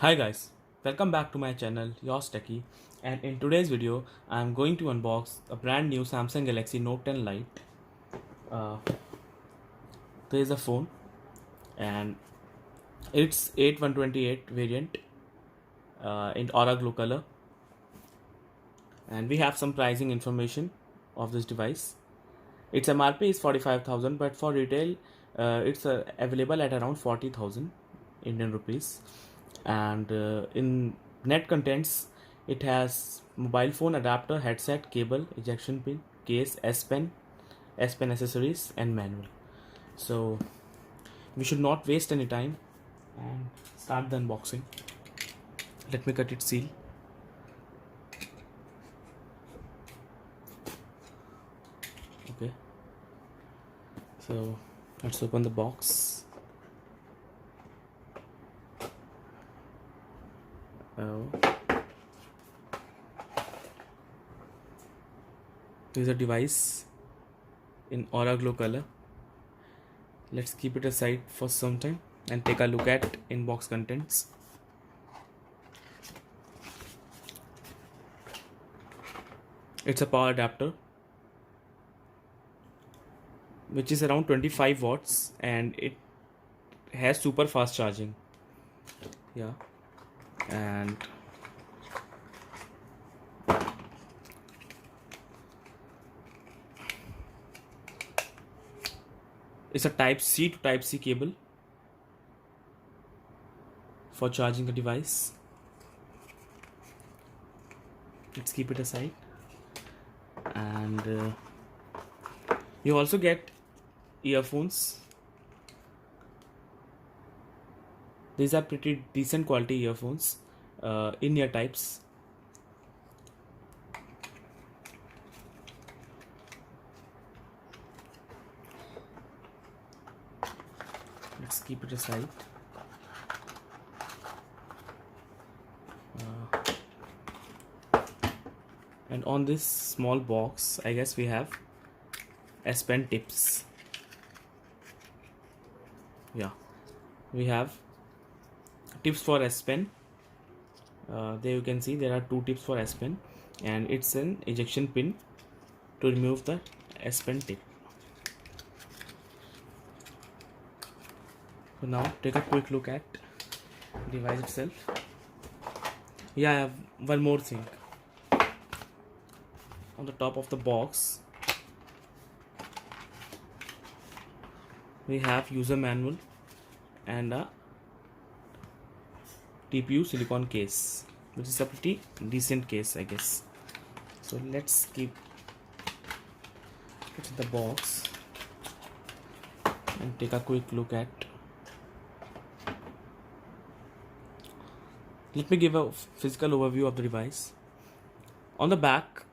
Hi guys, welcome back to my channel, Yours Techie, and in today's video, I am going to unbox a brand new Samsung Galaxy Note 10 Lite. Uh, there is a phone, and it's 8128 variant in Aura Glow color, and we have some pricing information of this device. Its MRP is 45,000, but for retail, it's available at around 40,000 Indian rupees. And in net contents, it has mobile phone adapter, headset, cable, ejection pin, case, S Pen accessories, and manual. So we should not waste any time and start the unboxing. Let me cut its seal. Okay, so let's open the box. This is a device in Aura Glow color. Let's keep it aside for some time and take a look at in-box contents. It's a power adapter which is around 25 watts and it has super fast charging. Yeah, and it's a type C to type C cable for charging the device. Let's keep it aside. And you also get earphones. These are pretty decent quality earphones, in-ear types. Let's keep it aside. And on this small box, I guess we have S Pen tips. Yeah, we have tips for S Pen. There you can see there are two tips for S Pen, and it's an ejection pin to remove the S Pen tip. So now take a quick look at the device itself. Yeah, I have one more thing. On the top of the box, we have user manual and a TPU silicone case, which is a pretty decent case, I guess. So let's keep it in the box and take a quick look at. Let me give a physical overview of the device. On the back,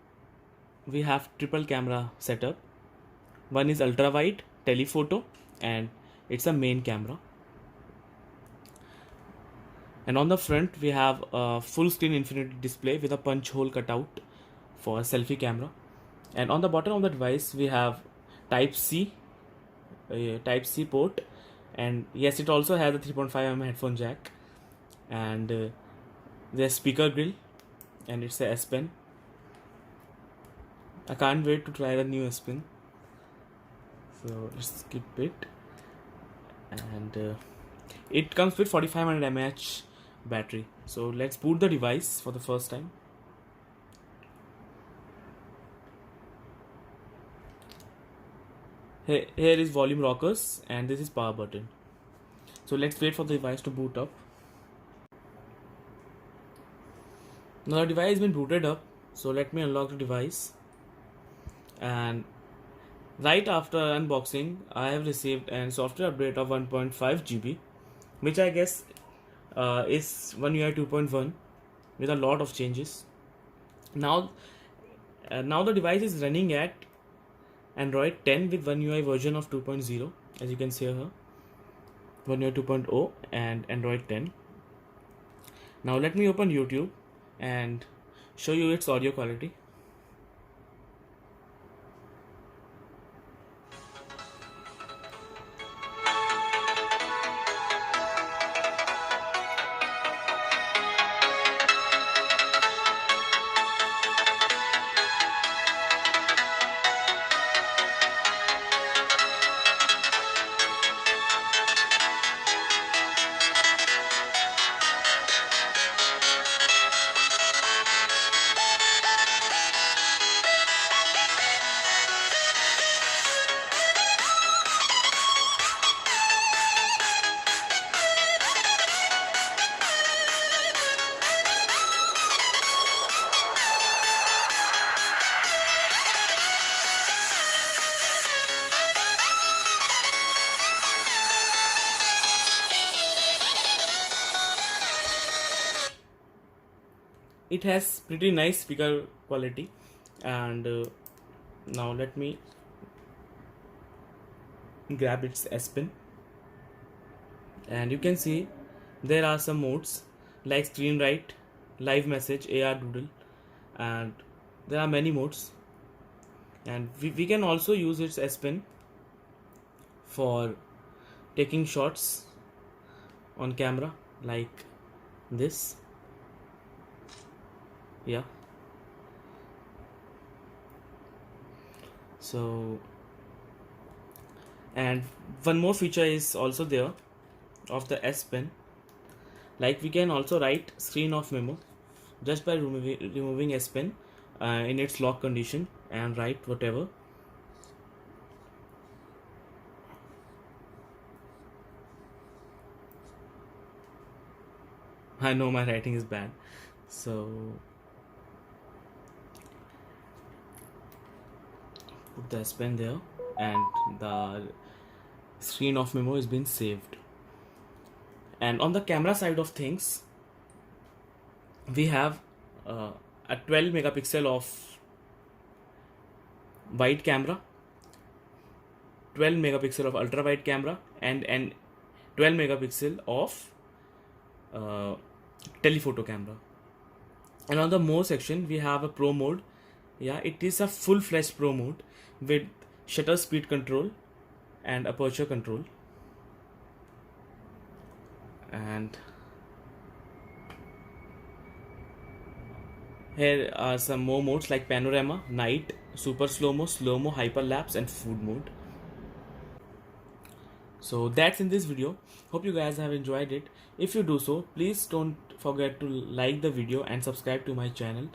we have triple camera setup. One is ultra wide telephoto and it's a main camera. And on the front, we have a full screen infinity display with a punch hole cutout for a selfie camera. And on the bottom of the device, we have Type C port, and yes, it also has a 3.5mm headphone jack, and there's speaker grill, and it's a S Pen. I can't wait to try the new S Pen. So let's skip it, and it comes with 4500 mAh battery. So let's boot the device for the first time. Here is volume rockers and this is power button. So let's wait for the device to boot up. Now the device has been booted up, so let me unlock the device. And right after unboxing, I have received a software update of 1.5 GB, which I guess is One UI 2.1 with a lot of changes. Now the device is running at Android 10 with One UI version of 2.0, as you can see here. One UI 2.0 and Android 10. Now let me open YouTube and show you its audio quality. it has pretty nice speaker quality. And now let me grab its S Pen, and you can see there are some modes like screen write, live message, AR doodle, and there are many modes. And we can also use its S Pen for taking shots on camera like this. Yeah, so, and one more feature is also there of the S Pen, like we can also write screen off memo just by removing S Pen in its lock condition and write whatever. I know my writing is bad, so put the S Pen there, and the screen off memo is being saved. And on the camera side of things, we have a 12 megapixel of wide camera, 12 megapixel of ultra wide camera, and 12 megapixel of telephoto camera. And on the more section, we have a pro mode. Yeah, it is a full-fledged pro mode with shutter speed control and aperture control. And here are some more modes like panorama, night, super slow-mo, hyperlapse, and food mode. So that's in this video. Hope you guys have enjoyed it. If you do so, please don't forget to like the video and subscribe to my channel.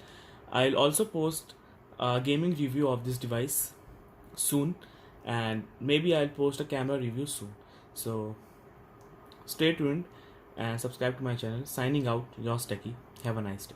I'll also post a gaming review of this device soon, and maybe I'll post a camera review soon. So stay tuned and subscribe to my channel. Signing out, yours Techie. Have a nice day.